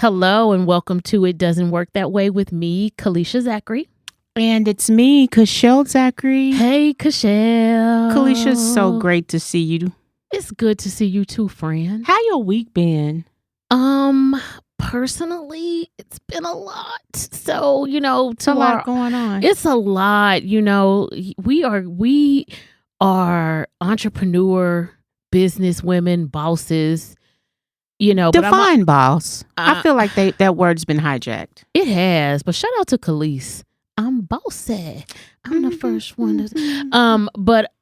Hello and welcome to It Doesn't Work That Way with me, Kalisha Zachery. And it's me, Kachelle Zachery. Hey, Kachelle. Kalisha, it's so great to see you. It's good to see you too, friend. How your week been? Personally, it's been a lot. So, It's a lot going on. It's a lot. We are entrepreneur, business women, bosses. Define boss. I feel like that word's been hijacked. It has, but shout out to Kalisha. I'm bossy. I'm the first one. But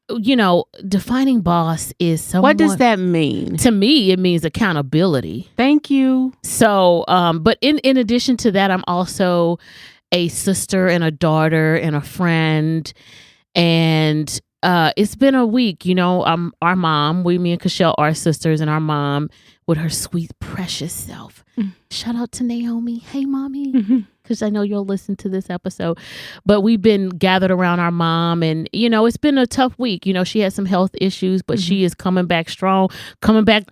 defining boss is someone. What does that mean? To me, it means accountability. Thank you. So, but in addition to that, I'm also a sister and a daughter and a friend. And it's been a week. Our mom, me and Kachelle are sisters, and our mom with her sweet, precious self. Shout out to Naomi. Hey, mommy. Because I know you'll listen to this episode. But we've been gathered around our mom, and, it's been a tough week. She had some health issues, but she is coming back strong,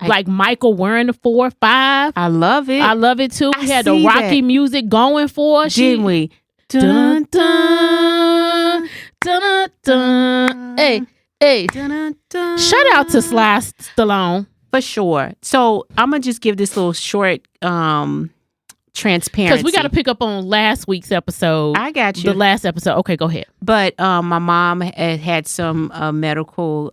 like Michael wearing the 4-5. I love it. I love it, too. We had the Rocky music going for us. Didn't we? Dun, dun, dun, dun. Hey. Dun, dun. Shout out to Sly Stallone. For sure. So I'm going to just give this little short transparency. Because we got to pick up on last week's episode. I got you. The last episode. Okay, go ahead. But my mom had some medical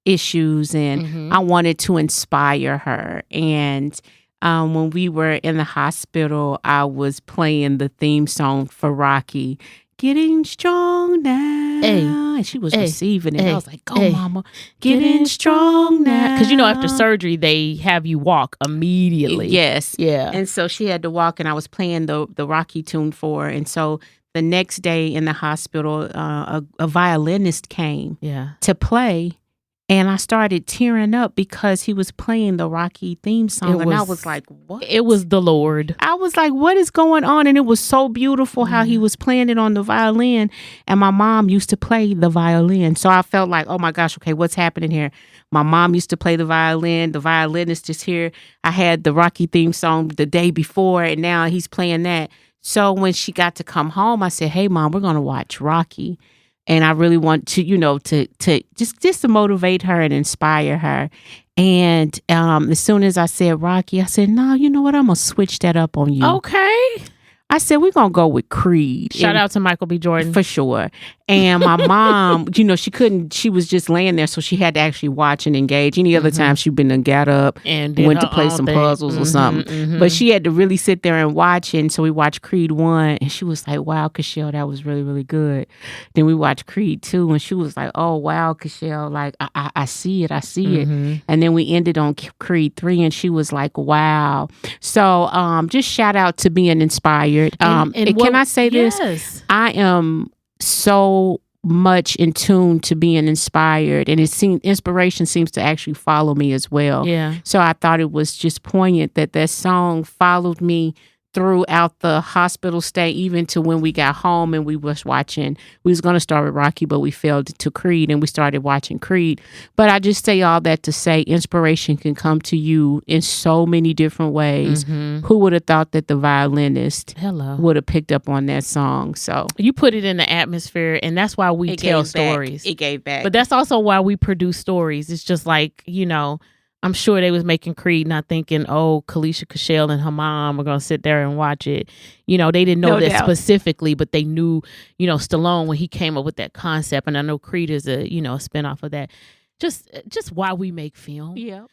issues, and I wanted to inspire her. And when we were in the hospital, I was playing the theme song for Rocky, Getting Strong Now. And she was receiving it. I was like, go, mama. Getting strong now. Because, after surgery, they have you walk immediately. Yes. Yeah. And so she had to walk, and I was playing the Rocky tune for her. And so the next day in the hospital, a violinist came to play. And I started tearing up because he was playing the Rocky theme song. And I was like, what? It was the Lord. I was like, what is going on? And it was so beautiful how he was playing it on the violin. And my mom used to play the violin. So I felt like, oh my gosh, okay, what's happening here? My mom used to play the violin. The violinist is here. I had the Rocky theme song the day before, and now he's playing that. So when she got to come home, I said, hey, Mom, we're going to watch Rocky. And I really want to, to just to motivate her and inspire her. And as soon as I said Rocky, I said, no, you know what? I'm going to switch that up on you. Okay. I said, we're going to go with Creed. Shout out to Michael B. Jordan. For sure. And my mom, she was just laying there, so she had to actually watch and engage. Any other time she'd been and got up and went to play some puzzles or something. But she had to really sit there and watch it. And so we watched Creed 1, and she was like, wow, Kachelle, that was really, really good. Then we watched Creed 2, and she was like, oh, wow, Kachelle, like, I see it. And then we ended on Creed 3, and she was like, wow. So just shout out to being inspired. And can I say this? I am so much in tune to being inspired, and inspiration seems to actually follow me as well. Yeah. So I thought it was just poignant that song followed me throughout the hospital stay, even to when we got home and we was going to start with Rocky, but we failed to Creed, and we started watching Creed. But I just say all that to say inspiration can come to you in so many different ways. Who would have thought that the violinist would have picked up on that song? So you put it in the atmosphere, and that's why we tell stories. It gave back. But that's also why we produce stories. It's just like, I'm sure they was making Creed not thinking, oh, Kalisha, Kachelle, and her mom are going to sit there and watch it. They didn't know that specifically, but they knew, Stallone when he came up with that concept. And I know Creed is a spinoff of that. Just why we make film. Yeah.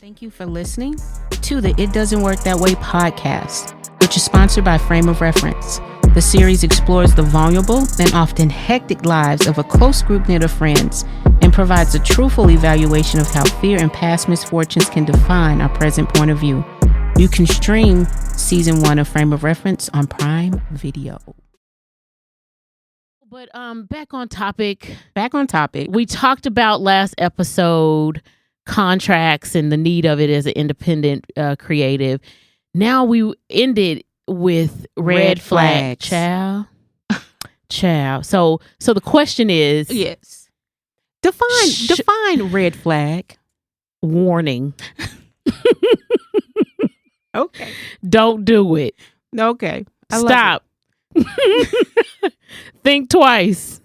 Thank you for listening to the It Doesn't Work That Way podcast, which is sponsored by Frame of Reference. The series explores the vulnerable and often hectic lives of a close group knit of friends and provides a truthful evaluation of how fear and past misfortunes can define our present point of view. You can stream season 1 of Frame of Reference on Prime Video. But back on topic. We talked about last episode contracts and the need of it as an independent creative. Now we ended with red flag. Child. So the question is, yes, define red flag. Warning. Don't do it. Okay. Stop. Think twice.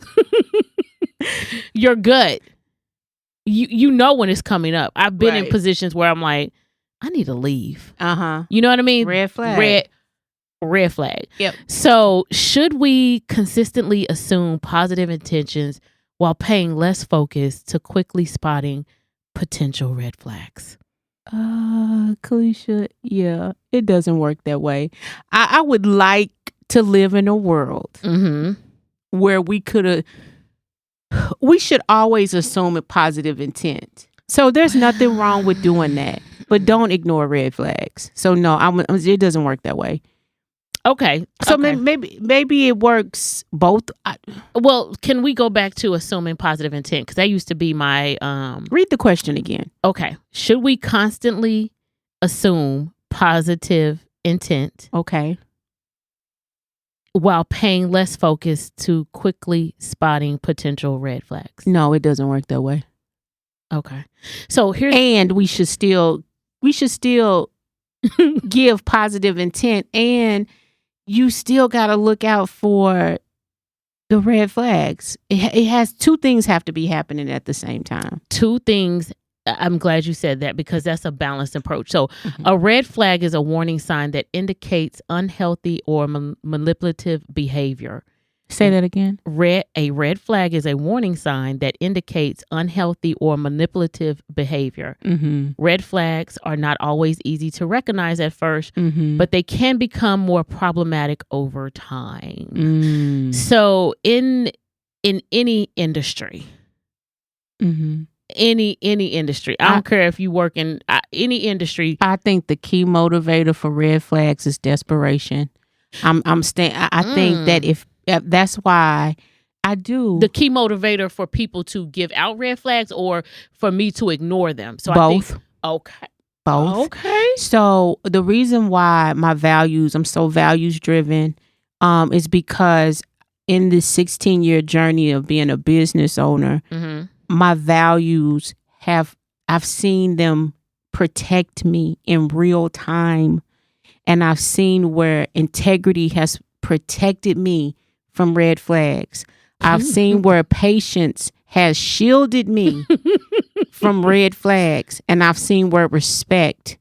Your gut. You know when it's coming up. I've been in positions where I'm like, I need to leave. You know what I mean? Red flag. Red flag. Yep. So should we consistently assume positive intentions while paying less focus to quickly spotting potential red flags? Kalisha, yeah, it doesn't work that way. I would like to live in a world where we should always assume a positive intent. So there's nothing wrong with doing that, but don't ignore red flags. So no, it doesn't work that way. Okay. So maybe it works both. Well, can we go back to assuming positive intent? Because that used to be my... Read the question again. Okay. Should we constantly assume positive intent? Okay. While paying less focus to quickly spotting potential red flags? No, it doesn't work that way. Okay. So here's... And we should still give positive intent, and you still got to look out for the red flags. It has two things have to be happening at the same time. Two things. I'm glad you said that because that's a balanced approach. So a red flag is a warning sign that indicates unhealthy or manipulative behavior. Say that again. A red flag is a warning sign that indicates unhealthy or manipulative behavior. Red flags are not always easy to recognize at first, but they can become more problematic over time. So in any industry, any industry, I don't care if you work in any industry. I think the key motivator for red flags is desperation. I think that that's why I do. The key motivator for people to give out red flags or for me to ignore them. So both. Okay. Both. Okay. So the reason why I'm so values driven, is because in this 16-year journey of being a business owner, my values I've seen them protect me in real time. And I've seen where integrity has protected me from red flags. I've seen where patience has shielded me from red flags. And I've seen where respect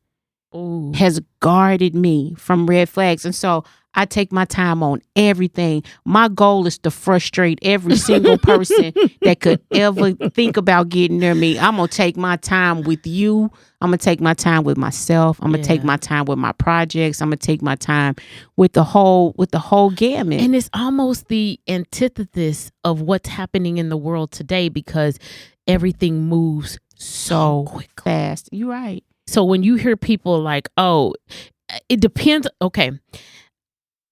has guarded me from red flags. And so I take my time on everything. My goal is to frustrate every single person that could ever think about getting near me. I'm going to take my time with you. I'm going to take my time with myself. I'm going to take my time with my projects. I'm going to take my time with the whole gamut. And it's almost the antithesis of what's happening in the world today because everything moves so quick, fast. You're right. So when you hear people like, oh, it depends. Okay.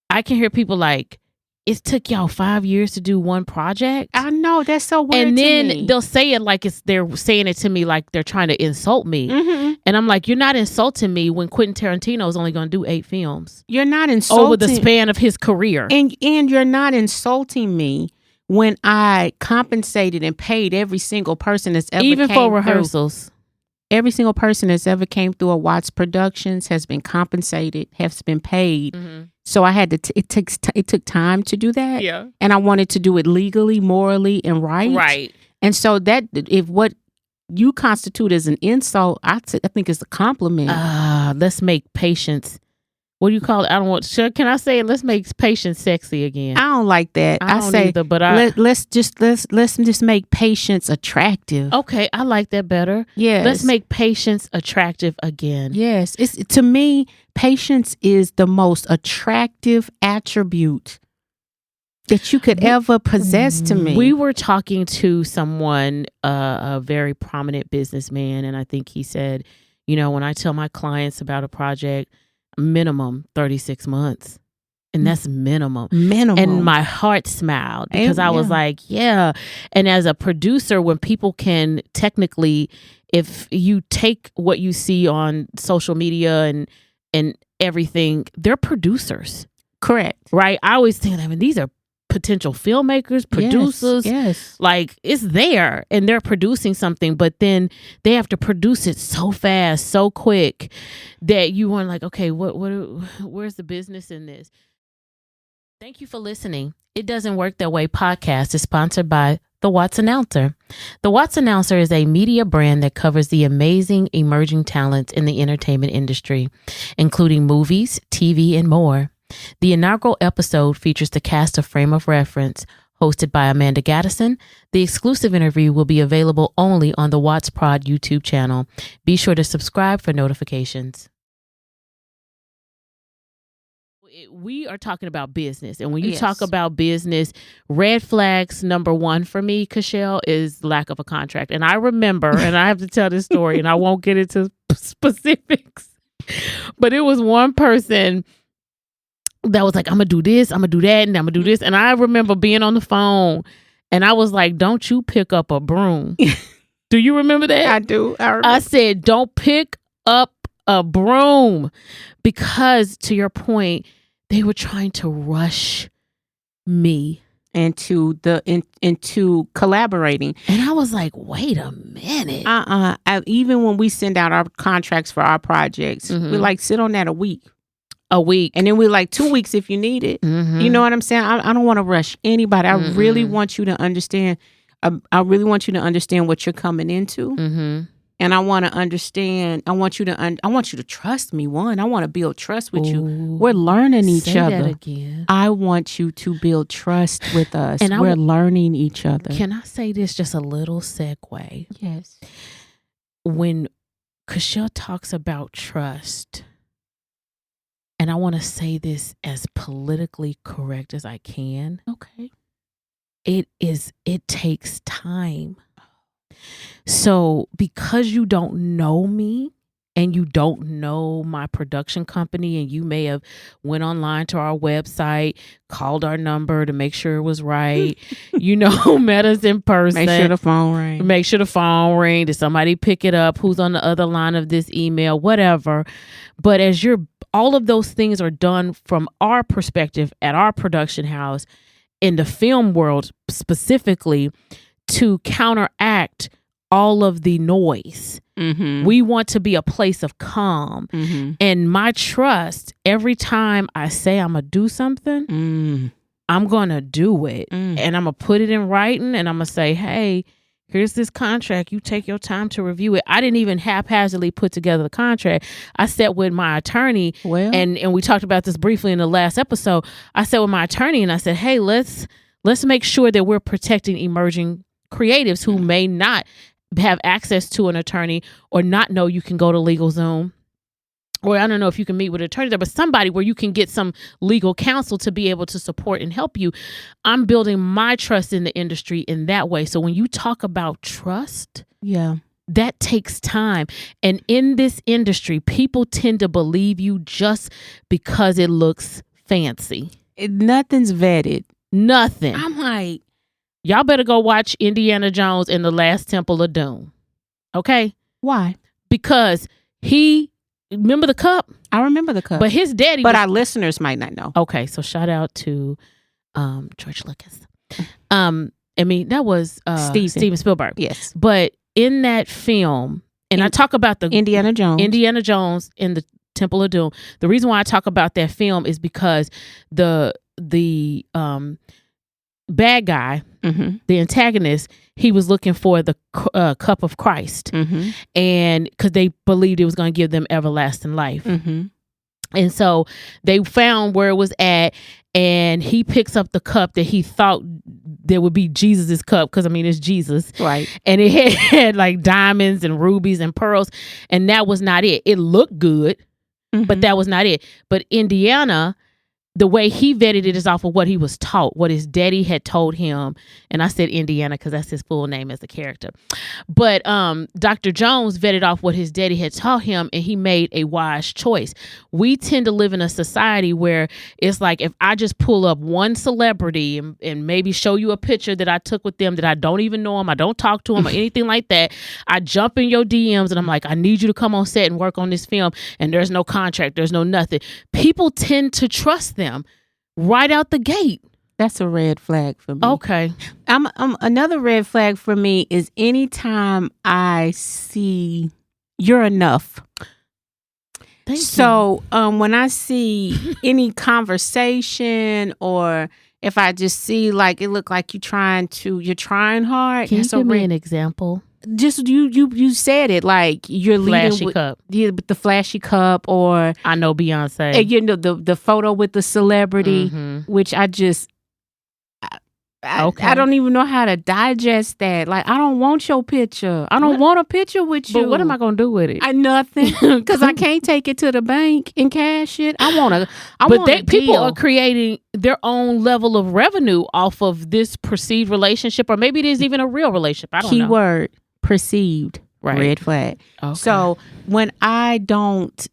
I can hear people like, it took y'all 5 years to do one project. I know, that's so weird. And then to me. they'll say it like they're saying it to me like they're trying to insult me. And I'm like, you're not insulting me when Quentin Tarantino is only going to do 8 films. You're not insulting over the span of his career. And you're not insulting me when I compensated and paid every single person that's ever even came for rehearsals. Every single person that's ever came through a WATZS Productions has been compensated, has been paid. So I had to. It took time to do that. Yeah. And I wanted to do it legally, morally, and right. Right. And so that if what you constitute as an insult, I think is a compliment. Let's make patience. What do you call it? I don't want. Can I say it? Let's make patience sexy again. I don't like that. I don't say either, but let's just make patience attractive. Okay, I like that better. Yes. Let's make patience attractive again. Yes. To me, patience is the most attractive attribute that you could ever possess to me. We were talking to someone, a very prominent businessman, and I think he said, when I tell my clients about a project, minimum 36 months. And that's minimum. And my heart smiled because I was like, yeah. And as a producer, when people can technically, if you take what you see on social media and everything, they're producers. Correct. Right? I always think, these are potential filmmakers, producers. Yes. Like, it's there and they're producing something, but then they have to produce it so fast, so quick that you want like, okay, where's the business in this? Thank you for listening. It Doesn't Work That Way podcast is sponsored by the WATZS Announcer. The WATZS Announcer is a media brand that covers the amazing emerging talents in the entertainment industry, including movies, TV, and more. The inaugural episode features the cast of Frame of Reference, hosted by Amanda Gaddison. The exclusive interview will be available only on the WATZS Prod YouTube channel. Be sure to subscribe for notifications. We are talking about business. And when you talk about business, red flags number one for me, Kachelle, is lack of a contract. And I remember, and I have to tell this story, and I won't get into specifics, but it was one person that was like, I'm going to do this, I'm going to do that, and I'm going to do this. And I remember being on the phone, and I was like, don't you pick up a broom. Do you remember that? I do. I said, don't pick up a broom, because to your point, they were trying to rush me into collaborating. And I was like, wait a minute. Even when we send out our contracts for our projects, we like sit on that a week. And then we like 2 weeks if you need it. You know what I'm saying? I don't want to rush anybody. I really want you to understand. I really want you to understand what you're coming into. And I want to understand. I want you to trust me. One, I want to build trust with you. We're learning each other. That again. I want you to build trust with us. And we're learning each other. Can I say this, just a little segue? Yes. When Kachelle talks about trust, and I want to say this as politically correct as I can. Okay. It takes time. So because you don't know me and you don't know my production company, and you may have went online to our website, called our number to make sure it was right, met us in person. Make sure the phone ring. Did somebody pick it up? Who's on the other line of this email? Whatever. But all of those things are done from our perspective at our production house in the film world specifically, to counteract all of the noise. We want to be a place of calm. And my trust, every time I say I'm going to do something, I'm going to do it. And I'm going to put it in writing, and I'm going to say, hey, here's this contract. You take your time to review it. I didn't even haphazardly put together the contract. I sat with my attorney, and we talked about this briefly in the last episode. I sat with my attorney and I said, hey, let's make sure that we're protecting emerging creatives who may not have access to an attorney, or not know you can go to LegalZoom, or I don't know if you can meet with an attorney there, but somebody where you can get some legal counsel to be able to support and help you. I'm building my trust in the industry in that way. So when you talk about trust, that takes time. And in this industry, people tend to believe you just because it looks fancy. Nothing's vetted. Nothing. I'm like, y'all better go watch Indiana Jones and the Last Temple of Doom. Okay? Why? Because remember the cup? I remember the cup. But his daddy. But our listeners might not know. Okay, so shout out to George Lucas. That was Steven Spielberg. Yes. But in that film, and I talk about the Indiana Jones in the Temple of Doom. The reason why I talk about that film is because the bad guy, the antagonist, he was looking for the cup of Christ, and because they believed it was going to give them everlasting life. And so they found where it was at, and he picks up the cup that he thought there would be Jesus's cup, because it's Jesus, right? And it had like diamonds and rubies and pearls, and that was not it. It looked good, but that was not it. But Indiana, the way he vetted it is off of what he was taught, what his daddy had told him. And I said Indiana because that's his full name as a character. But Dr. Jones vetted off what his daddy had taught him, and he made a wise choice. We tend to live in a society where it's like, if I just pull up one celebrity and maybe show you a picture that I took with them that I don't even know them, I don't talk to them or anything like that, I jump in your DMs and I'm like, I need you to come on set and work on this film, and there's no contract, there's no nothing. People tend to trust them right out the gate. That's a red flag for me. Okay. Another red flag for me is anytime I see you're enough. Thank you. When I see any conversation or if I just see like it look like you're trying hard. Can you give me an example? Just you said it like you're flashy leading cup. With the flashy cup, or I know Beyonce. And, you know the photo with the celebrity, which I just I don't even know how to digest that. Like, I don't want your picture. I don't want a picture with you. But what am I gonna do with it? Nothing, because I can't take it to the bank and cash it. People are creating their own level of revenue off of this perceived relationship, or maybe it is even a real relationship. I don't know. Keyword perceived. Right. Red flag. Okay. So when I don't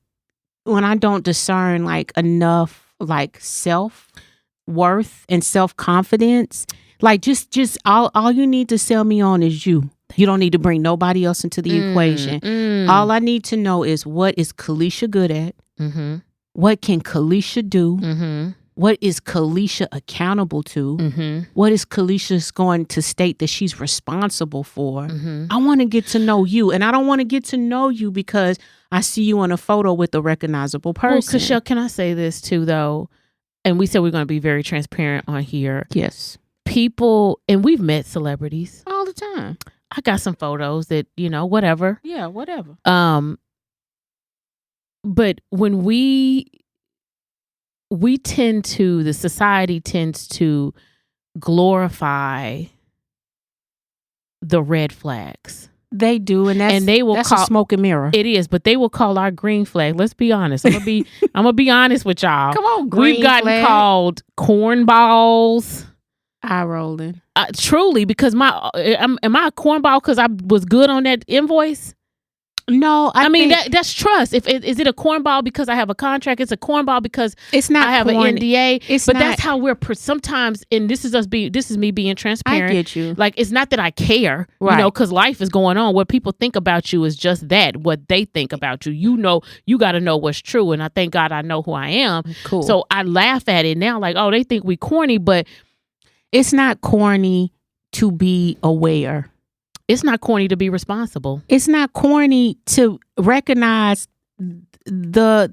discern like enough like self-worth and self-confidence, like just all you need to sell me on is you. You don't need to bring nobody else into the equation. All I need to know is, what is Kalisha good at? What can Kalisha do? What is Kalisha accountable to? What is Kalisha going to state that she's responsible for? I want to get to know you. And I don't want to get to know you because I see you in a photo with a recognizable person. Well, Kachelle, can I say this too, though? And we said we're going to be very transparent on here. Yes. People, and we've met celebrities. All the time. I got some photos that, whatever. Yeah, whatever. But when the society tends to glorify the red flags. They do, and that's a smoke and mirror. It is, but they will call our green flag. Let's be honest. I'm gonna be honest with y'all. Come on, green We've gotten flag. called cornballs. Eye rolling. Truly, because am I a cornball because I was good on that invoice? No, I mean that's trust. Is it a cornball because I have a contract? It's a cornball because it's not. I have an NDA. But that's how we're me being transparent. I get you. Like, it's not that I care, right? Because life is going on. What people think about you is just that. What they think about you. You got to know what's true. And I thank God I know who I am. Cool. So I laugh at it now, like, oh, they think we corny, but it's not corny to be aware. It's not corny to be responsible. It's not corny to recognize the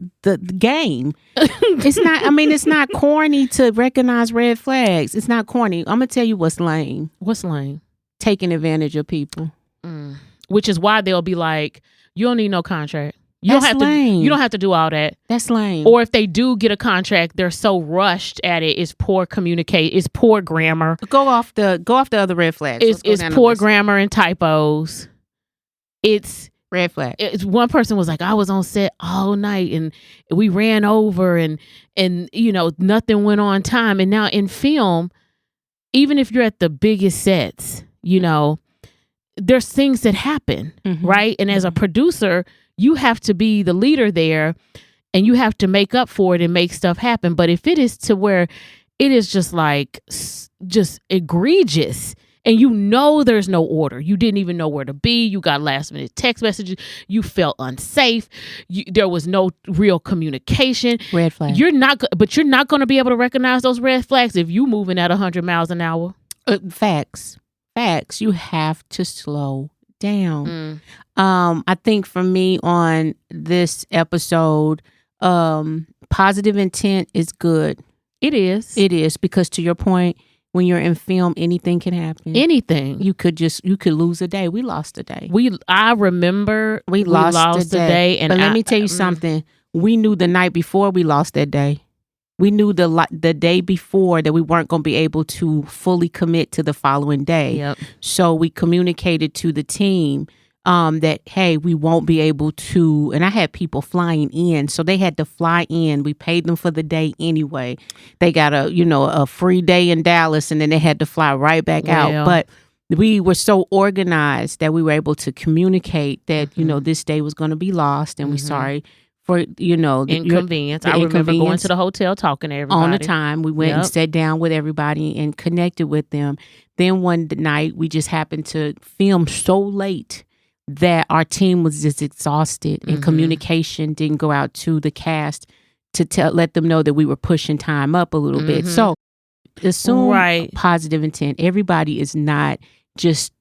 game. It's not. I mean, it's not corny to recognize red flags. It's not corny. I'm gonna tell you what's lame. What's lame? Taking advantage of people. Which is why they'll be like, "You don't need no contract. You That's don't have lame. to. You don't have to do all that." That's lame. Or if they do get a contract, they're so rushed at it. It's poor it's poor grammar. Go off the other red flags. It's poor grammar and typos. It's red flag. It's one person was like, I was on set all night and we ran over and nothing went on time. And now in film, even if you're at the biggest sets, there's things that happen, right? And as a producer, you have to be the leader there and you have to make up for it and make stuff happen. But if it is to where it is just egregious and there's no order, you didn't even know where to be, you got last minute text messages, you felt unsafe, there was no real communication. Red flag. You're not going to be able to recognize those red flags if you moving at 100 miles an hour. Facts. You have to slow down. I think for me on this episode, positive intent is good. It is because to your point, when you're in film, anything can happen. Anything. You could lose a day. We lost a day. I remember we lost a day. And but let me tell you something. We knew the night before we lost that day. We knew the day before that we weren't going to be able to fully commit to the following day. Yep. So we communicated to the team that, hey, we won't be able to. And I had people flying in, so they had to fly in. We paid them for the day anyway. They got a free day in Dallas, and then they had to fly right back out. But we were so organized that we were able to communicate that this day was going to be lost, and we're sorry for inconvenience. I remember going to the hotel talking to everybody on the time. We went and sat down with everybody and connected with them. Then one night we just happened to film so late that our team was just exhausted and communication didn't go out to the cast to let them know that we were pushing time up a little bit. So assume positive intent. Everybody is not just,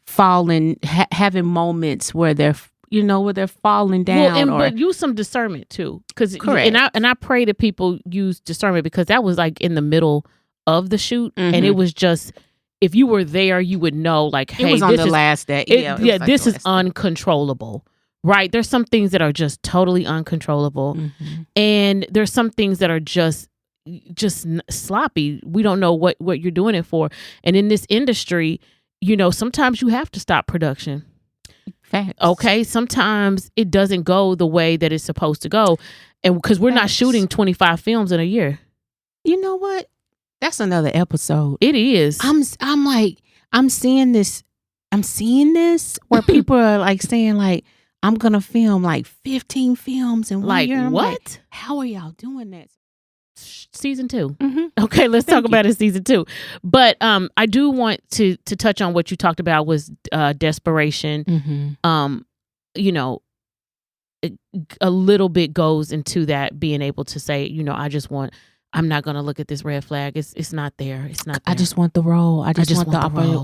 falling, having moments where they're falling down. But use some discernment too, because and I pray that people use discernment, because that was like in the middle of the shoot, and it was just, if you were there, you would know, like, hey, it was on the last day. This is uncontrollable. Right. There's some things that are just totally uncontrollable. And there's some things that are just sloppy. We don't know what you're doing it for. And in this industry, sometimes you have to stop production. Facts. Okay. Sometimes it doesn't go the way that it's supposed to go. And because we're not shooting 25 films in a year. You know what? That's another episode. It is. I'm like, I'm seeing this where people are like saying, like, I'm going to film like 15 films in 1 year. What? Like, how are y'all doing that? Season 2. Okay, let's talk about it, season 2. But I do want to touch on what you talked about was desperation. A little bit goes into that, being able to say, I'm not going to look at this red flag. It's not there. It's not there. I just want the role. I just want the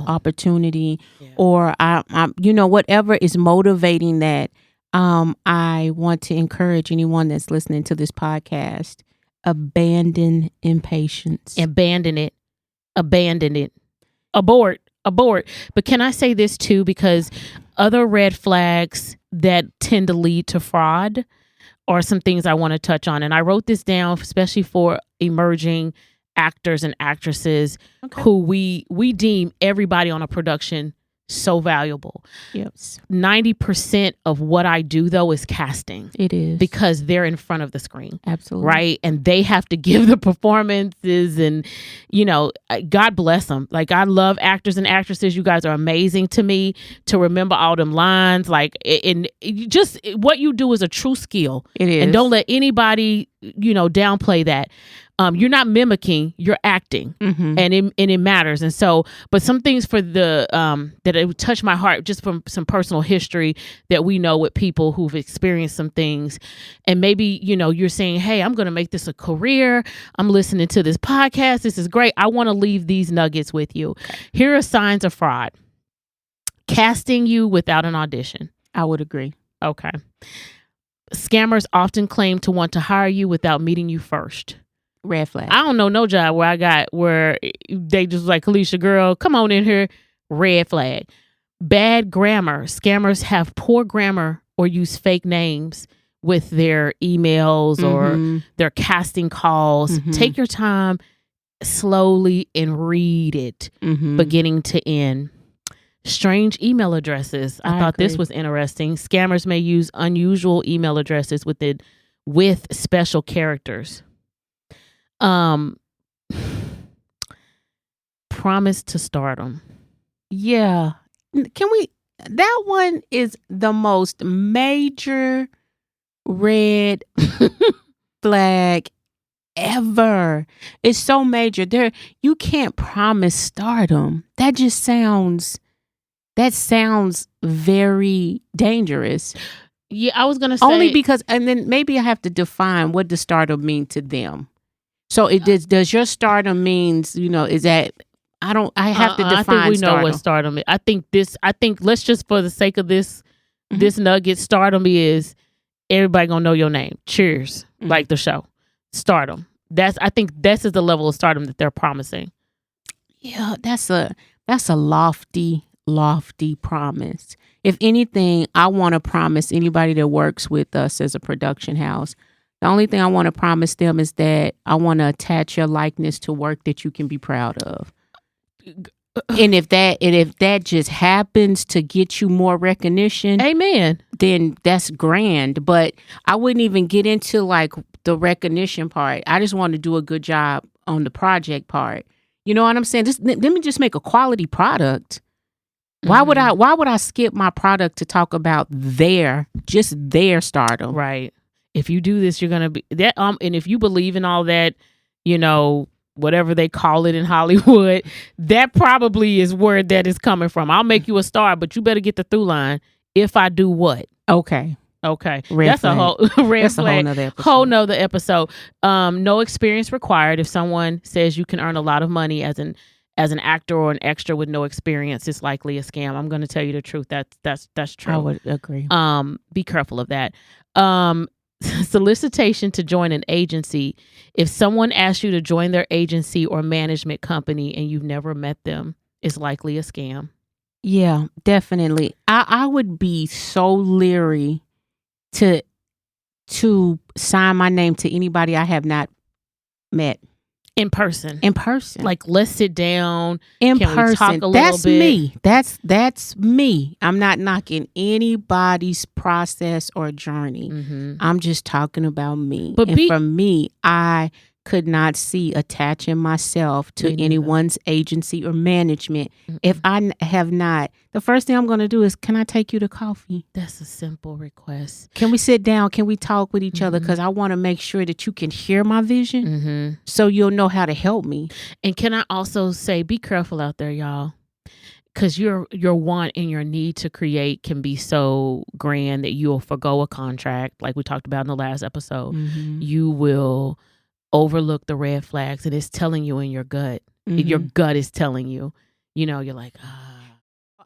opportunity. Yeah. Or I whatever is motivating that. I want to encourage anyone that's listening to this podcast, abandon impatience. Abandon it. Abort. But can I say this too? Because other red flags that tend to lead to fraud are some things I want to touch on. And I wrote this down, especially for emerging actors and actresses who we deem everybody on a production so valuable. Yes. 90% of what I do, though, is casting. It is. Because they're in front of the screen. Absolutely. Right? And they have to give the performances, and, God bless them. Like, I love actors and actresses. You guys are amazing to me, to remember all them lines. Like, and just what you do is a true skill. It is. And don't let anybody, downplay that. You're not mimicking, you're acting, and it matters. And so, but some things for that it would touch my heart, just from some personal history that we know with people who've experienced some things. And maybe, you're saying, hey, I'm going to make this a career. I'm listening to this podcast. This is great. I want to leave these nuggets with you. Here are signs of fraud. Casting you without an audition. I would agree. Okay. Scammers often claim to want to hire you without meeting you first. Red flag. I don't know no job where they just like, Kalisha, girl, come on in here. Red flag. Bad grammar. Scammers have poor grammar or use fake names with their emails or their casting calls. Take your time slowly and read it beginning to end. Strange email addresses. I thought this was interesting. Scammers may use unusual email addresses with special characters. Promise to stardom. Yeah. That one is the most major red flag ever. It's so major. You can't promise stardom. That sounds very dangerous. Yeah, I was going to say. Only because, and then maybe I have to define, what does stardom mean to them? So does your stardom means, is that, I have to define I think we stardom. know what stardom is. I think let's just, for the sake of this nugget, stardom is everybody gonna know your name. Cheers. Like the show. Stardom. I think this is the level of stardom that they're promising. Yeah, that's a lofty promise. If anything, I want to promise anybody that works with us as a production house, the only thing I want to promise them is that I want to attach your likeness to work that you can be proud of. And if that just happens to get you more recognition, amen, then that's grand. But I wouldn't even get into like the recognition part. I just want to do a good job on the project part. You know what I'm saying? Let me just make a quality product. Why would I skip my product to talk about their stardom? Right. If you do this, you're gonna be that. And if you believe in all that, whatever they call it in Hollywood, that probably is where that is coming from. I'll make you a star, but you better get the through line. If I do what? Okay. Okay. That's flag. A whole red That's flag. A whole nother episode. No experience required. If someone says you can earn a lot of money as an actor or an extra with no experience, it's likely a scam. I'm going to tell you the truth. That's true. I would agree. Be careful of that. Solicitation to join an agency. If someone asks you to join their agency or management company and you've never met them, it's likely a scam. Yeah, definitely. I would be so leery to sign my name to anybody I have not met. In person. Like, let's sit down. In Can person. We talk a little That's bit? Me. That's me. I'm not knocking anybody's process or journey. Mm-hmm. I'm just talking about me. But for me, I could not see attaching myself to anyone's agency or management if I have not. The first thing I'm going to do is, can I take you to coffee? That's a simple request. Can we sit down? Can we talk with each other? Because I want to make sure that you can hear my vision so you'll know how to help me. And can I also say, be careful out there, y'all. Because your want and your need to create can be so grand that you'll forgo a contract, like we talked about in the last episode. You will overlook the red flags, and it's telling you in your gut. Your gut is telling you. You're like,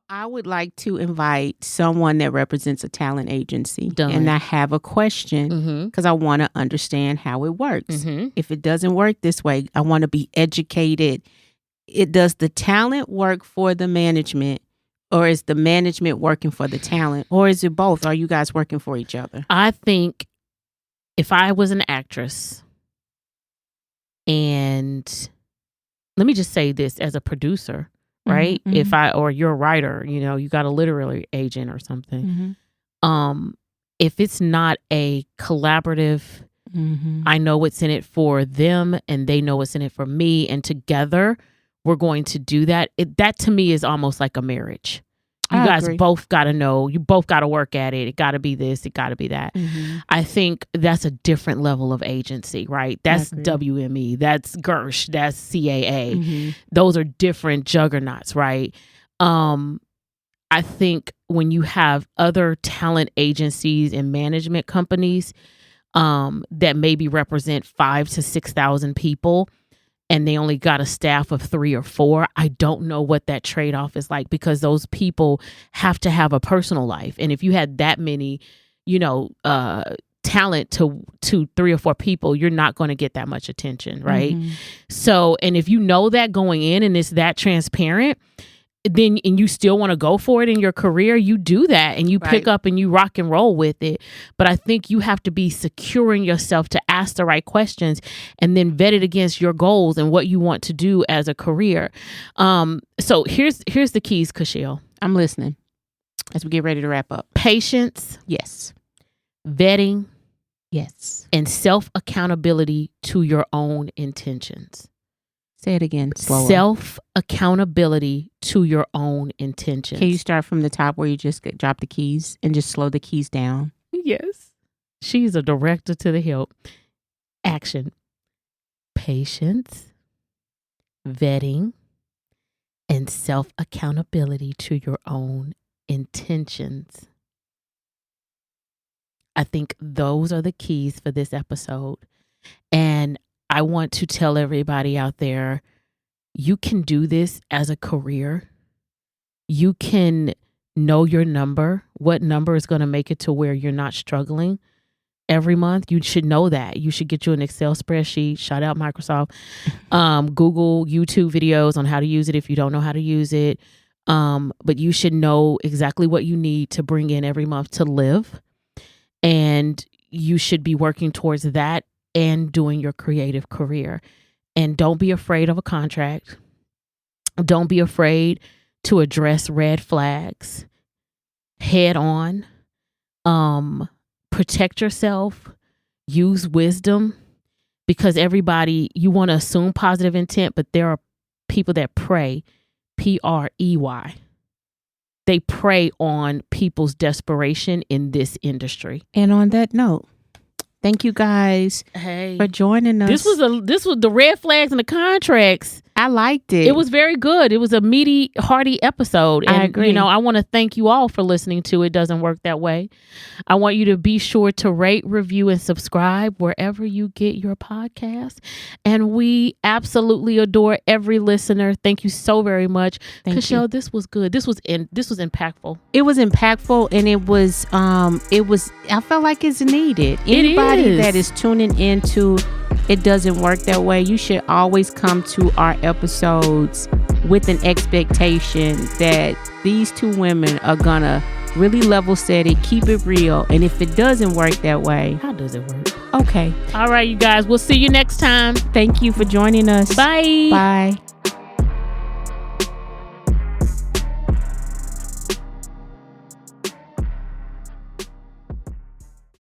I would like to invite someone that represents a talent agency. And I have a question because I want to understand how it works. If it doesn't work this way, I want to be educated. Does the talent work for the management, or is the management working for the talent, or is it both? Are you guys working for each other? I think if I was an actress, and let me just say this as a producer, right? Or you're a writer, you got a literary agent or something. If it's not a collaborative, I know what's in it for them and they know what's in it for me, and together we're going to do that. That to me is almost like a marriage. You guys both got to know, you both got to work at it. It got to be this, it got to be that. I think that's a different level of agency, right? That's WME, that's Gersh, that's CAA. Those are different juggernauts, right? I think when you have other talent agencies and management companies that maybe represent 5,000 to 6,000 people, and they only got a staff of 3 or 4, I don't know what that trade-off is like, because those people have to have a personal life. And if you had that many, talent to 3 or 4 people, you're not going to get that much attention, right? So, and if you know that going in and it's that transparent, then and you still want to go for it in your career, you do that and you pick up and you rock and roll with it. But I think you have to be securing yourself to ask the right questions and then vet it against your goals and what you want to do as a career. So here's the keys, Kachelle. I'm listening as we get ready to wrap up. Patience. Yes. Vetting. Yes. And self-accountability to your own intentions. Say it again, slower. Self-accountability to your own intentions. Can you start from the top where you just drop the keys and just slow the keys down? Yes. She's a director to the hilt. Action. Patience, vetting, and self-accountability to your own intentions. I think those are the keys for this episode. And I want to tell everybody out there, you can do this as a career. You can know your number, what number is going to make it to where you're not struggling every month. You should know that. You should get you an Excel spreadsheet. Shout out Microsoft. Google YouTube videos on how to use it if you don't know how to use it. But you should know exactly what you need to bring in every month to live. And you should be working towards that and doing your creative career. And don't be afraid of a contract. Don't be afraid to address red flags head on. Protect yourself. Use wisdom, because everybody, you want to assume positive intent, but there are people that prey, P-R-E-Y. They prey on people's desperation in this industry. And on that note, thank you guys for joining us. This was the red flags and the contracts. I liked it. It was very good. It was a meaty, hearty episode. And, I agree. I want to thank you all for listening to It Doesn't Work That Way. I want you to be sure to rate, review, and subscribe wherever you get your podcast. And we absolutely adore every listener. Thank you so very much. Kachelle, this was good. This was impactful. It was impactful, and it was I felt like it's needed. Anybody that is tuning into It Doesn't Work That Way, you should always come to our episodes with an expectation that these two women are gonna really level set it, keep it real, and if it doesn't work that way, how does it work? Okay. All right, you guys, we'll see you next time. Thank you for joining us. Bye. Bye.